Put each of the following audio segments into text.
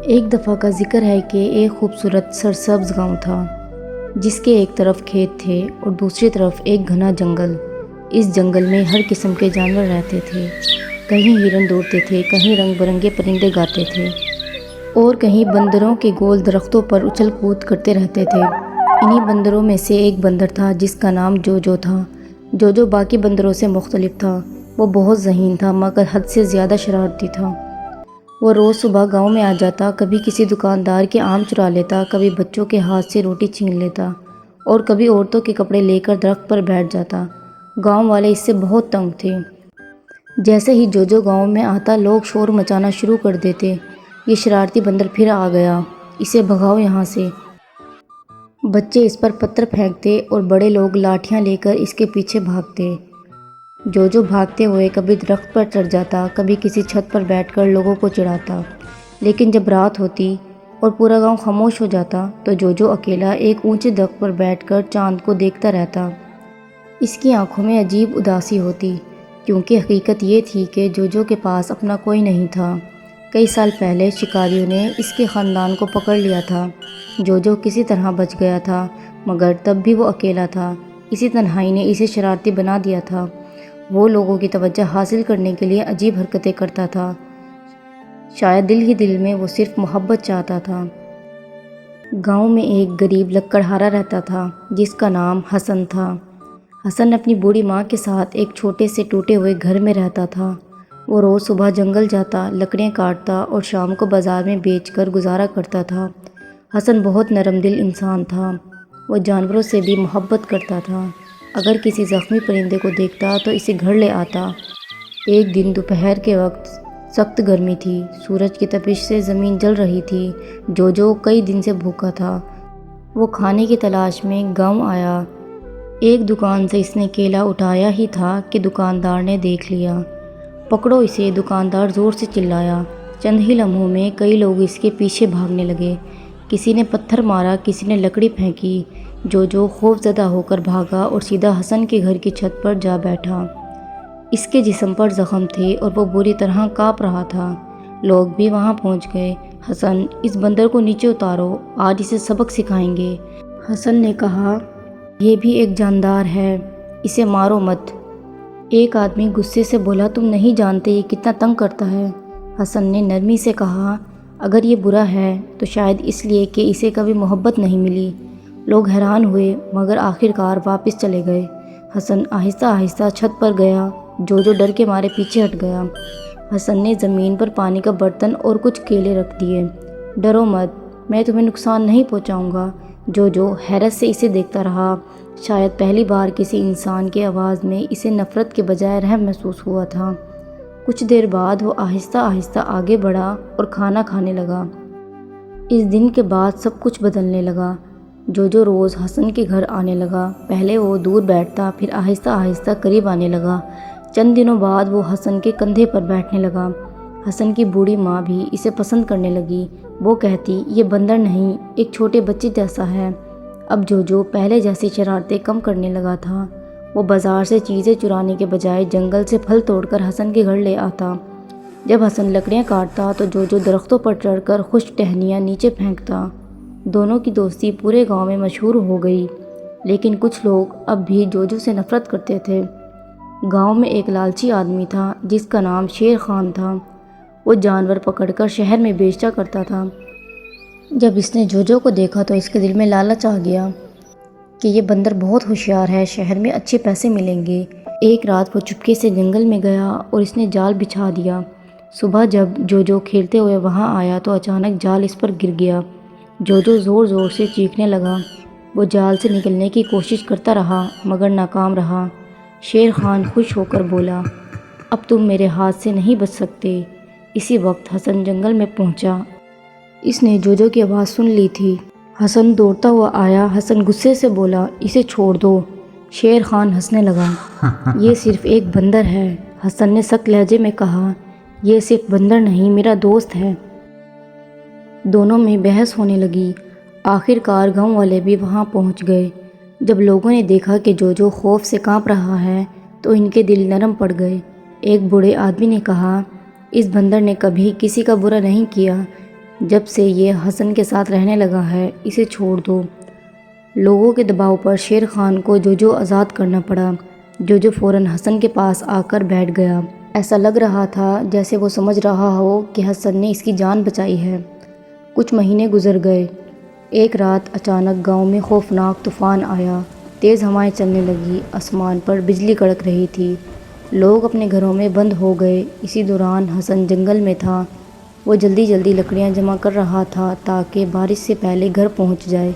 ایک دفعہ کا ذکر ہے کہ ایک خوبصورت سرسبز گاؤں تھا جس کے ایک طرف کھیت تھے اور دوسری طرف ایک گھنا جنگل۔ اس جنگل میں ہر قسم کے جانور رہتے تھے۔ کہیں ہرن دوڑتے تھے، کہیں رنگ برنگے پرندے گاتے تھے اور کہیں بندروں کے گول درختوں پر اچھل کود کرتے رہتے تھے۔ انہی بندروں میں سے ایک بندر تھا جس کا نام جوجو تھا۔ جوجو باقی بندروں سے مختلف تھا۔ وہ بہت ذہین تھا مگر حد سے زیادہ شرارتی تھا۔ وہ روز صبح گاؤں میں آ جاتا، کبھی کسی دکاندار کے آم چرا لیتا، کبھی بچوں کے ہاتھ سے روٹی چھین لیتا اور کبھی عورتوں کے کپڑے لے کر درخت پر بیٹھ جاتا۔ گاؤں والے اس سے بہت تنگ تھے۔ جیسے ہی جوجو گاؤں میں آتا لوگ شور مچانا شروع کر دیتے، یہ شرارتی بندر پھر آ گیا، اسے بھگاؤ یہاں سے۔ بچے اس پر پتھر پھینکتے اور بڑے لوگ لاٹھیاں لے کر اس کے پیچھے بھاگتے۔ جوجو بھاگتے ہوئے کبھی درخت پر چڑھ جاتا، کبھی کسی چھت پر بیٹھ کر لوگوں کو چڑھاتا۔ لیکن جب رات ہوتی اور پورا گاؤں خاموش ہو جاتا تو جوجو اکیلا ایک اونچے درخت پر بیٹھ کر چاند کو دیکھتا رہتا۔ اس کی آنکھوں میں عجیب اداسی ہوتی کیونکہ حقیقت یہ تھی کہ جوجو کے پاس اپنا کوئی نہیں تھا۔ کئی سال پہلے شکاریوں نے اس کے خاندان کو پکڑ لیا تھا۔ جوجو کسی طرح بچ گیا تھا مگر تب بھی وہ اکیلا تھا۔ اسی تنہائی نے اسے شرارتی بنا دیا تھا۔ وہ لوگوں کی توجہ حاصل کرنے کے لیے عجیب حرکتیں کرتا تھا۔ شاید دل ہی دل میں وہ صرف محبت چاہتا تھا۔ گاؤں میں ایک غریب لکڑہارا رہتا تھا جس کا نام حسن تھا۔ حسن اپنی بوڑھی ماں کے ساتھ ایک چھوٹے سے ٹوٹے ہوئے گھر میں رہتا تھا۔ وہ روز صبح جنگل جاتا، لکڑیاں کاٹتا اور شام کو بازار میں بیچ کر گزارا کرتا تھا۔ حسن بہت نرم دل انسان تھا۔ وہ جانوروں سے بھی محبت کرتا تھا۔ اگر کسی زخمی پرندے کو دیکھتا تو اسے گھر لے آتا۔ ایک دن دوپہر کے وقت سخت گرمی تھی، سورج کی تپش سے زمین جل رہی تھی۔ جوجو کئی دن سے بھوکا تھا۔ وہ کھانے کی تلاش میں گاؤں آیا۔ ایک دکان سے اس نے کیلا اٹھایا ہی تھا کہ دکاندار نے دیکھ لیا۔ پکڑو اسے، دکاندار زور سے چلایا۔ چند ہی لمحوں میں کئی لوگ اس کے پیچھے بھاگنے لگے۔ کسی نے پتھر مارا، کسی نے لکڑی پھینکی۔ جوجو خوف زدہ ہو کر بھاگا اور سیدھا حسن کے گھر کی چھت پر جا بیٹھا۔ اس کے جسم پر زخم تھے اور وہ بری طرح کانپ رہا تھا۔ لوگ بھی وہاں پہنچ گئے۔ حسن، اس بندر کو نیچے اتارو، آج اسے سبق سکھائیں گے۔ حسن نے کہا، یہ بھی ایک جاندار ہے، اسے مارو مت۔ ایک آدمی غصے سے بولا، تم نہیں جانتے یہ کتنا تنگ کرتا ہے۔ حسن نے نرمی سے کہا، اگر یہ برا ہے تو شاید اس لیے کہ اسے کبھی محبت نہیں ملی۔ لوگ حیران ہوئے مگر آخرکار واپس چلے گئے۔ حسن آہستہ آہستہ چھت پر گیا۔ جوجو ڈر کے مارے پیچھے ہٹ گیا۔ حسن نے زمین پر پانی کا برتن اور کچھ کیلے رکھ دیے۔ ڈرو مت، میں تمہیں نقصان نہیں پہنچاؤں گا۔ جوجو حیرت سے اسے دیکھتا رہا۔ شاید پہلی بار کسی انسان کی آواز میں اسے نفرت کے بجائے رحم محسوس ہوا تھا۔ کچھ دیر بعد وہ آہستہ آہستہ آگے بڑھا اور کھانا کھانے لگا۔ اس دن کے بعد سب کچھ بدلنے لگا۔ جوجو روز حسن کے گھر آنے لگا۔ پہلے وہ دور بیٹھتا، پھر آہستہ آہستہ قریب آنے لگا۔ چند دنوں بعد وہ حسن کے کندھے پر بیٹھنے لگا۔ حسن کی بوڑھی ماں بھی اسے پسند کرنے لگی۔ وہ کہتی، یہ بندر نہیں، ایک چھوٹے بچے جیسا ہے۔ اب جوجو پہلے جیسی شرارتیں کم کرنے لگا تھا۔ وہ بازار سے چیزیں چرانے کے بجائے جنگل سے پھل توڑ کر حسن کے گھر لے آتا۔ جب حسن لکڑیاں کاٹتا تو جوجو درختوں پر چڑھ کر خشک ٹہنیاں نیچے پھینکتا۔ دونوں کی دوستی پورے گاؤں میں مشہور ہو گئی، لیکن کچھ لوگ اب بھی جوجو سے نفرت کرتے تھے۔ گاؤں میں ایک لالچی آدمی تھا جس کا نام شیر خان تھا۔ وہ جانور پکڑ کر شہر میں بیچا کرتا تھا۔ جب اس نے جوجو کو دیکھا تو اس کے دل میں لالچ آ گیا کہ یہ بندر بہت ہوشیار ہے، شہر میں اچھے پیسے ملیں گے۔ ایک رات وہ چپکے سے جنگل میں گیا اور اس نے جال بچھا دیا۔ صبح جب جوجو کھیلتے ہوئے وہاں آیا تو اچانک جال اس پر گر گیا۔ جوجو زور زور سے چیخنے لگا۔ وہ جال سے نکلنے کی کوشش کرتا رہا مگر ناکام رہا۔ شیر خان خوش ہو کر بولا، اب تم میرے ہاتھ سے نہیں بچ سکتے۔ اسی وقت حسن جنگل میں پہنچا۔ اس نے جوجو کی آواز سن لی تھی۔ حسن دوڑتا ہوا آیا۔ حسن غصے سے بولا، اسے چھوڑ دو۔ شیر خان ہنسنے لگا، یہ صرف ایک بندر ہے۔ حسن نے سخت لہجے میں کہا، یہ صرف بندر نہیں، میرا دوست ہے۔ دونوں میں بحث ہونے لگی۔ آخر کار گاؤں والے بھی وہاں پہنچ گئے۔ جب لوگوں نے دیکھا کہ جوجو خوف سے کانپ رہا ہے تو ان کے دل نرم پڑ گئے۔ ایک بوڑھے آدمی نے کہا، اس بندر نے کبھی کسی کا برا نہیں کیا، جب سے یہ حسن کے ساتھ رہنے لگا ہے اسے چھوڑ دو۔ لوگوں کے دباؤ پر شیر خان کو جوجو آزاد کرنا پڑا۔ جوجو فوراً حسن کے پاس آ کر بیٹھ گیا۔ ایسا لگ رہا تھا جیسے وہ سمجھ رہا ہو کہ حسن نے اس کی جان بچائی ہے۔ کچھ مہینے گزر گئے۔ ایک رات اچانک گاؤں میں خوفناک طوفان آیا۔ تیز ہوائیں چلنے لگی، آسمان پر بجلی کڑک رہی تھی، لوگ اپنے گھروں میں بند ہو گئے۔ اسی دوران حسن جنگل میں تھا۔ وہ جلدی جلدی لکڑیاں جمع کر رہا تھا تاکہ بارش سے پہلے گھر پہنچ جائے،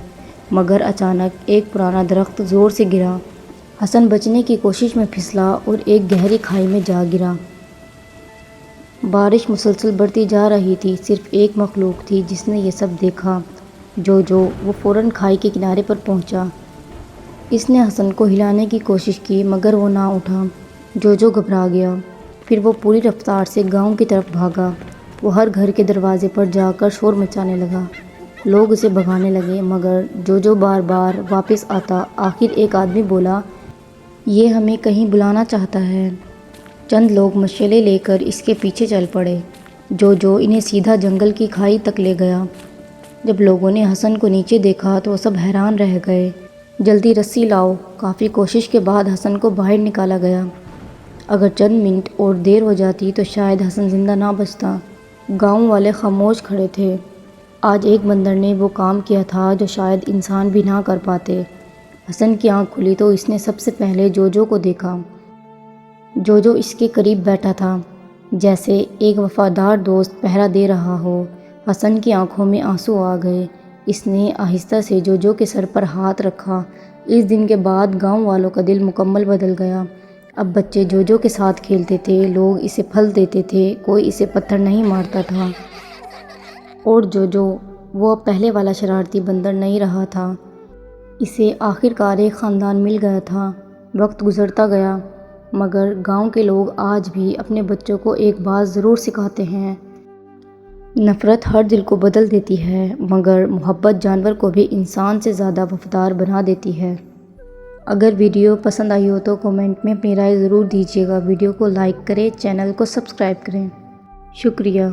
مگر اچانک ایک پرانا درخت زور سے گرا۔ حسن بچنے کی کوشش میں پھسلا اور ایک گہری کھائی میں جا گرا۔ بارش مسلسل بڑھتی جا رہی تھی۔ صرف ایک مخلوق تھی جس نے یہ سب دیکھا، جوجو۔ وہ فوراً کھائی کے کنارے پر پہنچا۔ اس نے حسن کو ہلانے کی کوشش کی مگر وہ نہ اٹھا۔ جوجو گھبرا گیا۔ پھر وہ پوری رفتار سے گاؤں کی طرف بھاگا۔ وہ ہر گھر کے دروازے پر جا کر شور مچانے لگا۔ لوگ اسے بھگانے لگے مگر جوجو بار بار واپس آتا۔ آخر ایک آدمی بولا، یہ ہمیں کہیں بلانا چاہتا ہے۔ چند لوگ مشعلیں لے کر اس کے پیچھے چل پڑے۔ جوجو انہیں سیدھا جنگل کی کھائی تک لے گیا۔ جب لوگوں نے حسن کو نیچے دیکھا تو وہ سب حیران رہ گئے۔ جلدی رسی لاؤ۔ کافی کوشش کے بعد حسن کو باہر نکالا گیا۔ اگر چند منٹ اور دیر ہو جاتی تو شاید حسن زندہ نہ بچتا۔ گاؤں والے خاموش کھڑے تھے۔ آج ایک بندر نے وہ کام کیا تھا جو شاید انسان بھی نہ کر پاتے۔ حسن کی آنکھ کھلی تو اس نے سب سے پہلے جوجو کو دیکھا۔ جوجو اس کے قریب بیٹھا تھا، جیسے ایک وفادار دوست پہرا دے رہا ہو۔ حسن کی آنکھوں میں آنسو آ گئے۔ اس نے آہستہ سے جوجو کے سر پر ہاتھ رکھا۔ اس دن کے بعد گاؤں والوں کا دل مکمل بدل گیا۔ اب بچے جوجو کے ساتھ کھیلتے تھے، لوگ اسے پھل دیتے تھے، کوئی اسے پتھر نہیں مارتا تھا۔ اور جوجو، وہ اب پہلے والا شرارتی بندر نہیں رہا تھا۔ اسے آخرکار ایک خاندان مل گیا تھا۔ وقت گزرتا گیا مگر گاؤں کے لوگ آج بھی اپنے بچوں کو ایک بات ضرور سکھاتے ہیں۔ نفرت ہر دل کو بدل دیتی ہے مگر محبت جانور کو بھی انسان سے زیادہ وفادار بنا دیتی ہے۔ اگر ویڈیو پسند آئی ہو تو کمنٹ میں اپنی رائے ضرور دیجیے گا۔ ویڈیو کو لائک کریں، چینل کو سبسکرائب کریں۔ شکریہ۔